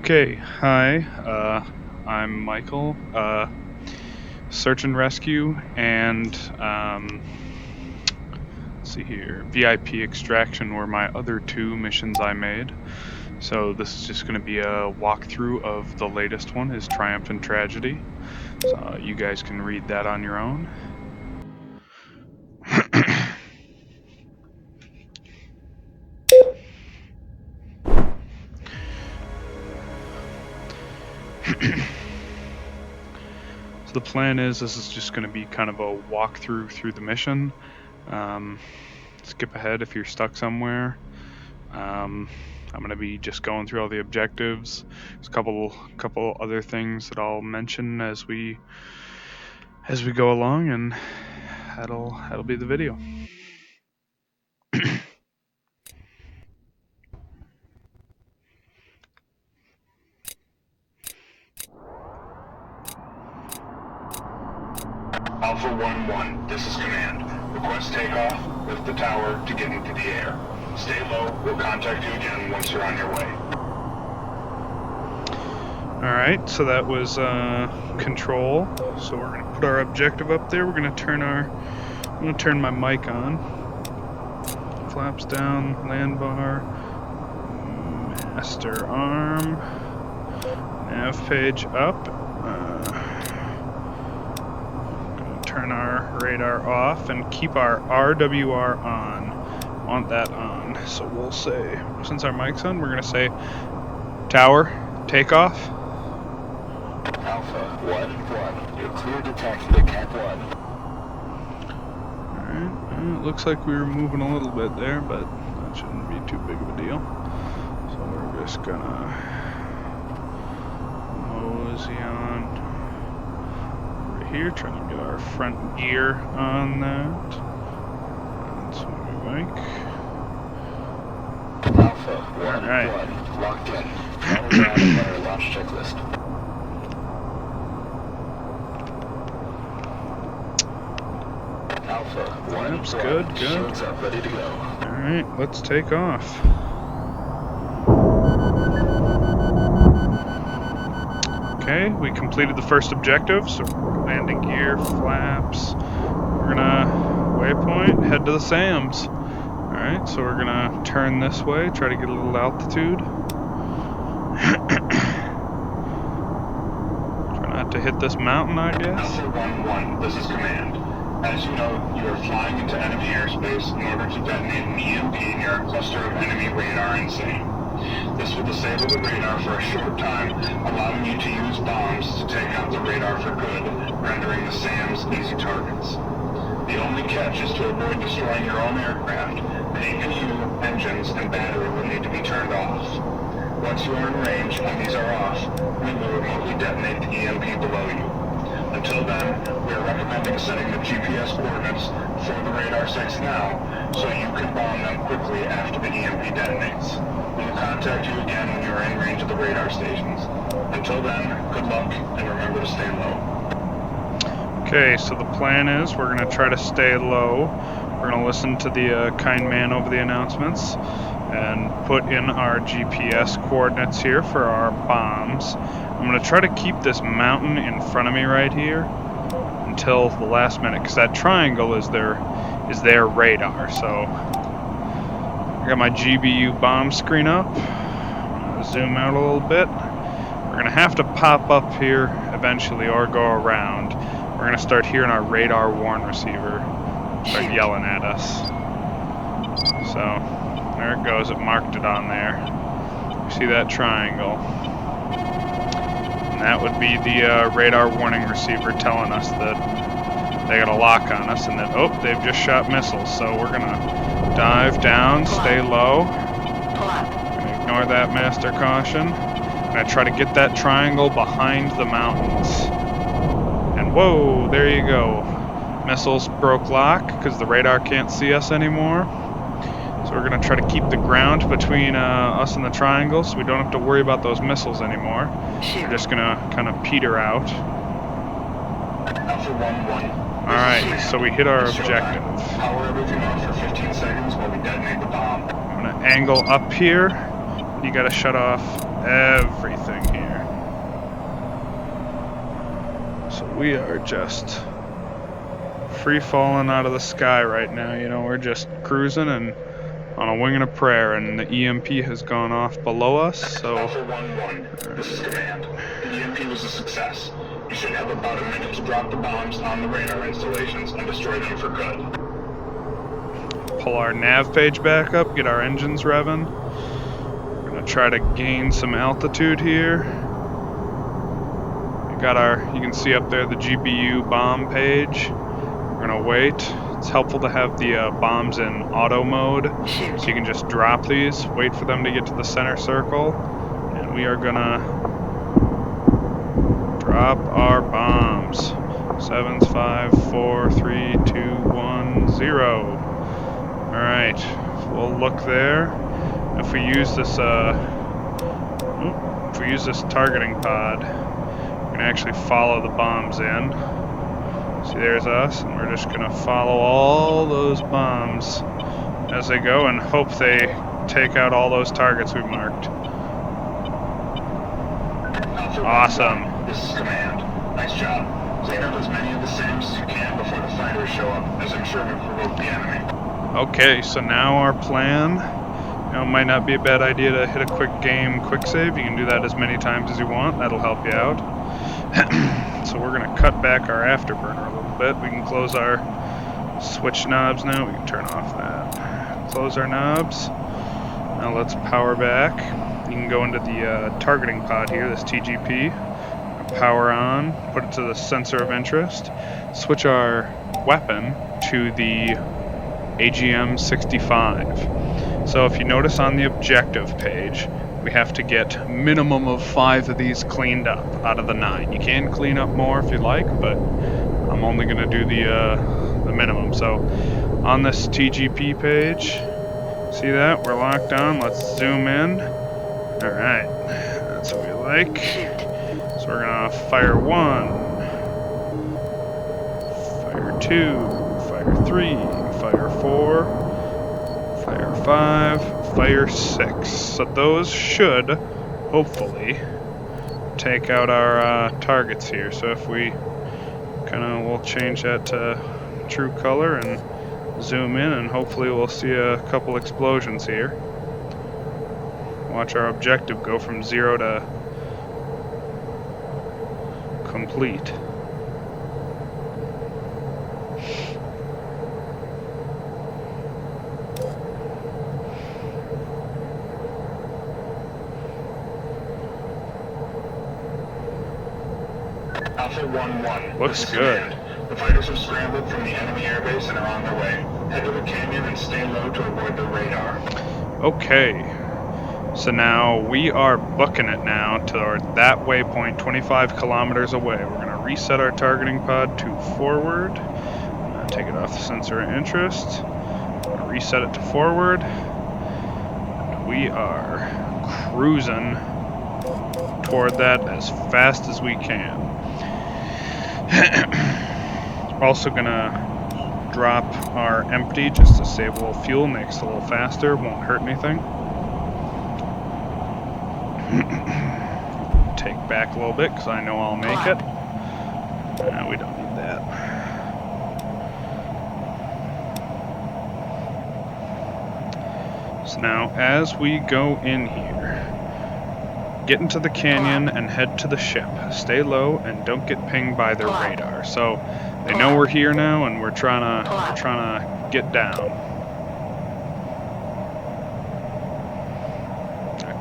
Okay, hi, I'm Michael, search and rescue, and, let's see here, VIP extraction were my other two missions I made. So this is just going to be a walkthrough of the latest one, is Triumph and Tragedy. So you guys can read that on your own. So the plan is, this is just going to be kind of a walkthrough through the mission. Skip ahead if you're stuck somewhere. I'm going to be just going through all the objectives. There's a couple other things that I'll mention as we go along, and that'll be the video. Alpha 1-1, this is command. Request takeoff, lift the tower to get into the air. Stay low, we'll contact you again once you're on your way. Alright, so that was control. So we're going to put our objective up there. I'm going to turn my mic on. Flaps down, land bar, master arm, nav page up. Turn our radar off and keep our RWR on. Want that on. So we'll say, since our mic's on, we're going to say tower, takeoff. Alpha 1-1, you're clear to taxi to Cap 1. Alright, it looks like we were moving a little bit there, but that shouldn't be too big of a deal. So we're just gonna mosey on here, trying to get our front gear on that. That's what we like. Alpha 1-1, locked in. Follow down on our launch checklist. Alpha 1-1, That's good. shields up, ready to go. Alright, let's take off. Okay, we completed the first objective, so landing gear, flaps. We're gonna waypoint, head to the SAMs. Alright, so we're gonna turn this way, try to get a little altitude. Try not to hit this mountain, I guess. Alpha 1-1, this is command. As you know, you are flying into enemy airspace in order to detonate an EMP near a cluster of enemy radar and SAM. This will disable the radar for a short time, allowing you to use bombs to take out the radar for good, rendering the SAMs easy targets. The only catch is to avoid destroying your own aircraft. The APU, engines, and battery will need to be turned off. Once you are in range and these are off, we will remotely detonate the EMP below you. Until then, we are recommending setting the GPS coordinates for the radar sites now, so you can bomb them quickly after the EMP detonates. We will contact you again when you are in range of the radar stations. Until then, good luck, and remember to stay low. Okay, so the plan is we're going to try to stay low. We're going to listen to the kind man over the announcements and put in our GPS coordinates here for our bombs. I'm going to try to keep this mountain in front of me right here until the last minute, because that triangle is their radar. So I got my GBU bomb screen up. I'm going to zoom out a little bit. We're going to have to pop up here eventually or go around. We're going to start hearing our radar warn receiver start yelling at us. So there it goes. It marked it on there. You see that triangle? And that would be the radar warning receiver telling us that they got a lock on us and that, oh, they've just shot missiles. So we're going to dive down, stay low. Gonna ignore that master caution. I'm going to try to get that triangle behind the mountains. And whoa, there you go. Missiles broke lock because the radar can't see us anymore. So we're going to try to keep the ground between us and the triangle so we don't have to worry about those missiles anymore. We're just going to kind of peter out. Alpha 1-1. Alright, so we hit our objective. Power everything off for 15 seconds while we detonate the bomb. I'm going to angle up here. You got to shut off everything here. So we are just free falling out of the sky right now. You know, we're just cruising and on a wing and a prayer, and the EMP has gone off below us, so... Alpha 1-1, this is command. The EMP was a success. You should have about a minute to drop the bombs on the radar installations and destroy them for good. Pull our nav page back up, get our engines revving. We're gonna try to gain some altitude here. We got our, you can see up there the GPU bomb page. We're gonna wait. It's helpful to have the bombs in auto mode, so you can just drop these, wait for them to get to the center circle, and we are gonna drop our bombs. 7, 5, 4, 3, 2, 1, 0. Alright, we'll look there. If we use this targeting pod, we can actually follow the bombs in. See, there's us, and we're just gonna follow all those bombs as they go and hope they take out all those targets we marked. Awesome. This is command. Nice job. Clean up as many of the SAMs as you can before the fighters show up, as I'm sure we've provoked the enemy. Okay, so now our plan, you know, it might not be a bad idea to hit a quick save. You can do that as many times as you want. That'll help you out. So we're gonna cut back our afterburner a little bit. We can close our switch knobs now. We can turn off that. Close our knobs. Now let's power back. You can go into the targeting pod here, this TGP. Power on, put it to the sensor of interest. Switch our weapon to the AGM-65. So if you notice on the objective page, we have to get minimum of 5 of these cleaned up out of the 9. You can clean up more if you like, but I'm only going to do the minimum. So on this TGP page, see that? We're locked on. Let's zoom in. Alright, that's what we like. So we're going to fire 1, fire 2, fire 3, fire 4, fire 5, fire 6. So those should, hopefully, take out our targets here. So if we we'll change that to true color and zoom in, and hopefully we'll see a couple explosions here. Watch our objective go from 0 to complete. Alpha 1-1. Looks good. The fighters have scrambled from the enemy airbase and are on their way. Head to the canyon and stay low to avoid the radar. Okay. So now we are booking it now toward that waypoint 25 kilometers away. We're going to reset our targeting pod to forward. Take it off the sensor of interest. Reset it to forward. And we are cruising toward that as fast as we can. We're also going to drop our empty just to save a little fuel, makes it a little faster, won't hurt anything. Take back a little bit because I know I'll make it. No, we don't need that. So now as we go in here, get into the canyon and head to the ship. Stay low and don't get pinged by their radar. So they know we're here now and we're trying to get down.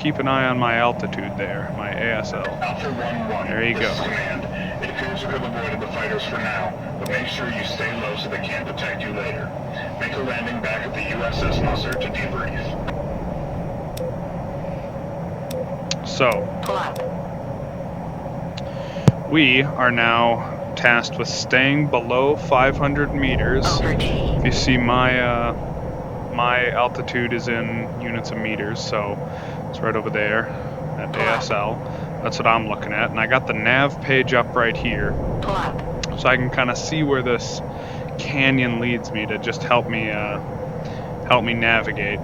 Keep an eye on my altitude there, my ASL. Alpha 1-1. There you go. Command. It appears you have avoided the fighters for now, but make sure you stay low so they can't detect you later. Make a landing back at the USS Musser to debrief. So, we are now tasked with staying below 500 meters. If you see my my altitude is in units of meters, so it's right over there at ASL. That's what I'm looking at, and I got the nav page up right here, so I can kind of see where this canyon leads me to just help me navigate.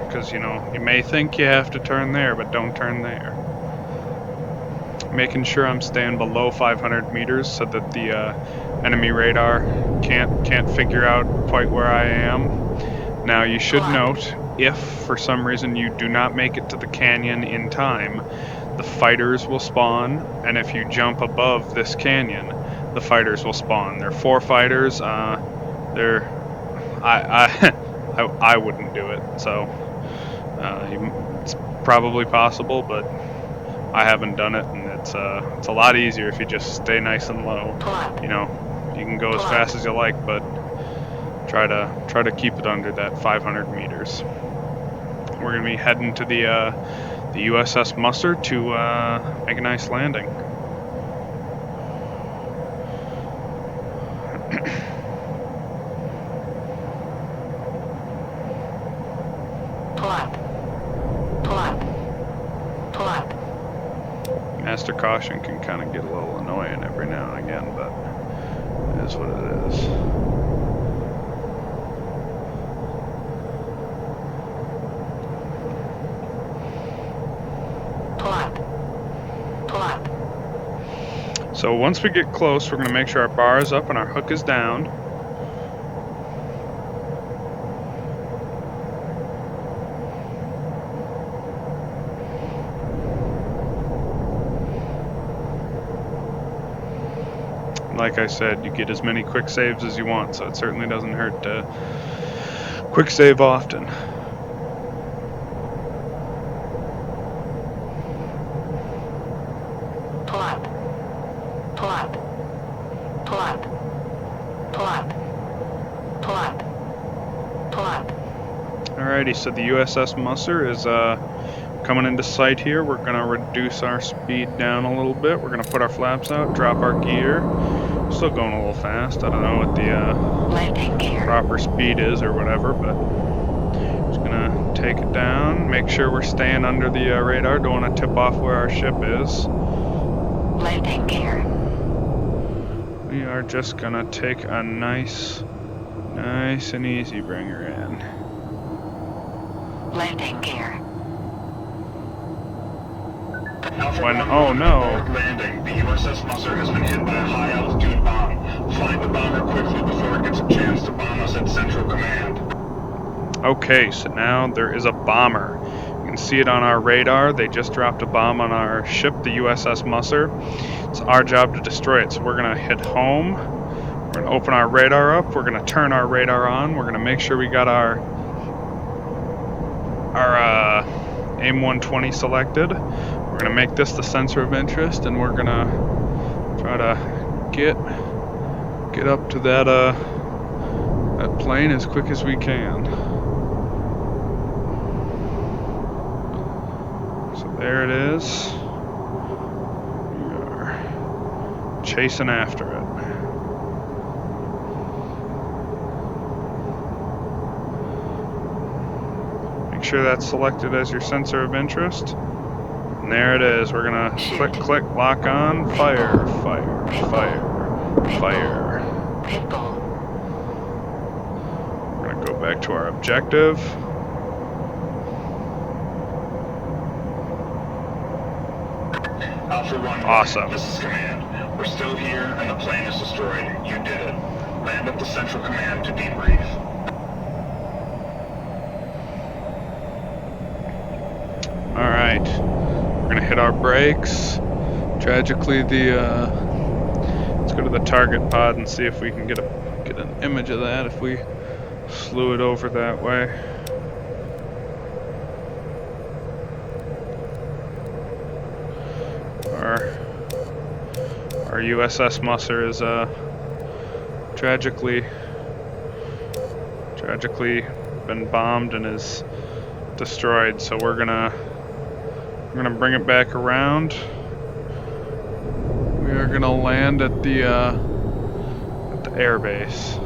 Because you know, you may think you have to turn there, but don't turn there. making sure I'm staying below 500 meters so that the enemy radar can't figure out quite where I am. Now you should note, if for some reason you do not make it to the canyon in time, the fighters will spawn, and if you jump above this canyon, the fighters will spawn. There are 4 fighters. I wouldn't do it, so it's probably possible, but I haven't done it, and it's a lot easier if you just stay nice and low. You know, you can go as fast as you like, but try to keep it under that 500 meters. We're gonna be heading to the USS Musser to make a nice landing. Master caution can kind of get a little annoying every now and again, but it is what it is. So once we get close, we're going to make sure our bar is up and our hook is down. Like I said, you get as many quick saves as you want, so it certainly doesn't hurt to quick save often. Alrighty, so the USS Musser is coming into sight here. We're going to reduce our speed down a little bit. We're going to put our flaps out, drop our gear. Still going a little fast. I don't know what the proper speed is or whatever, but just going to take it down. Make sure we're staying under the radar. Don't want to tip off where our ship is. Landing gear. We are just going to take a nice and easy bringer in. Landing gear. Oh no. Landing. The USS Musser has been hit by a high altitude bomb. Find the bomber quickly before it gets a chance to bomb us at Central Command. Okay, so now there is a bomber. You can see it on our radar. They just dropped a bomb on our ship, the USS Musser. It's our job to destroy it. So we're gonna hit home. We're gonna open our radar up. We're gonna turn our radar on. We're gonna make sure we got our AIM 120 selected. We're gonna make this the sensor of interest, and we're gonna try to get up to that plane as quick as we can. So there it is. We are chasing after it. Make sure that's selected as your sensor of interest. And there it is. We're gonna click, click, lock on, fire, fire, fire, fire. We're gonna go back to our objective. Alpha 1, awesome. This is Command. We're still here and the plane is destroyed. You did it. Land at the Central Command to debrief. Alright. We're gonna hit our brakes. Tragically, let's go to the target pod and see if we can get an image of that if we slew it over that way. Our USS Musser is tragically been bombed and is destroyed. So we're gonna bring it back around. We are gonna land at the air base.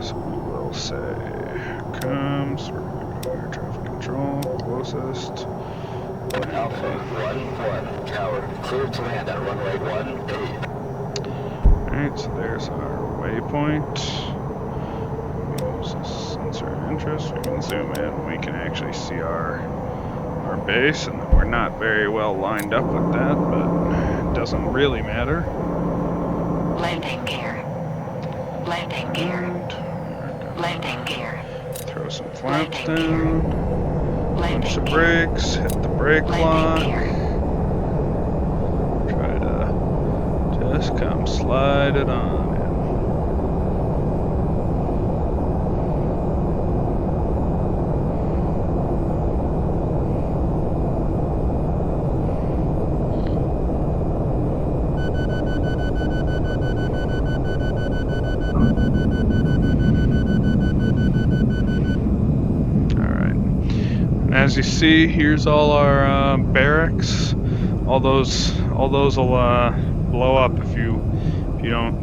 So we will say comes. We're gonna go air traffic control closest. Alpha 1-1 tower cleared to land at runway 18. Alright, so there's our waypoint. Moses Sensor interest. We can zoom in. We can actually see our base, and we're not very well lined up with that, but it doesn't really matter. Landing gear. Landing gear. And Landing gear. throw some flaps Landing gear. down. Punch Landing the gear. brakes. Hit the brake lock. Landing gear. Try to just come slide it on in. As you see, here's all our barracks. All those will blow up if you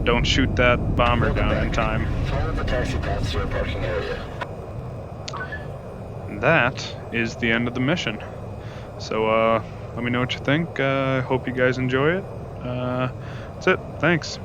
don't shoot that bomber down in time. Follow the taxi path to your parking area. And that is the end of the mission. So let me know what you think. I hope you guys enjoy it. That's it. Thanks.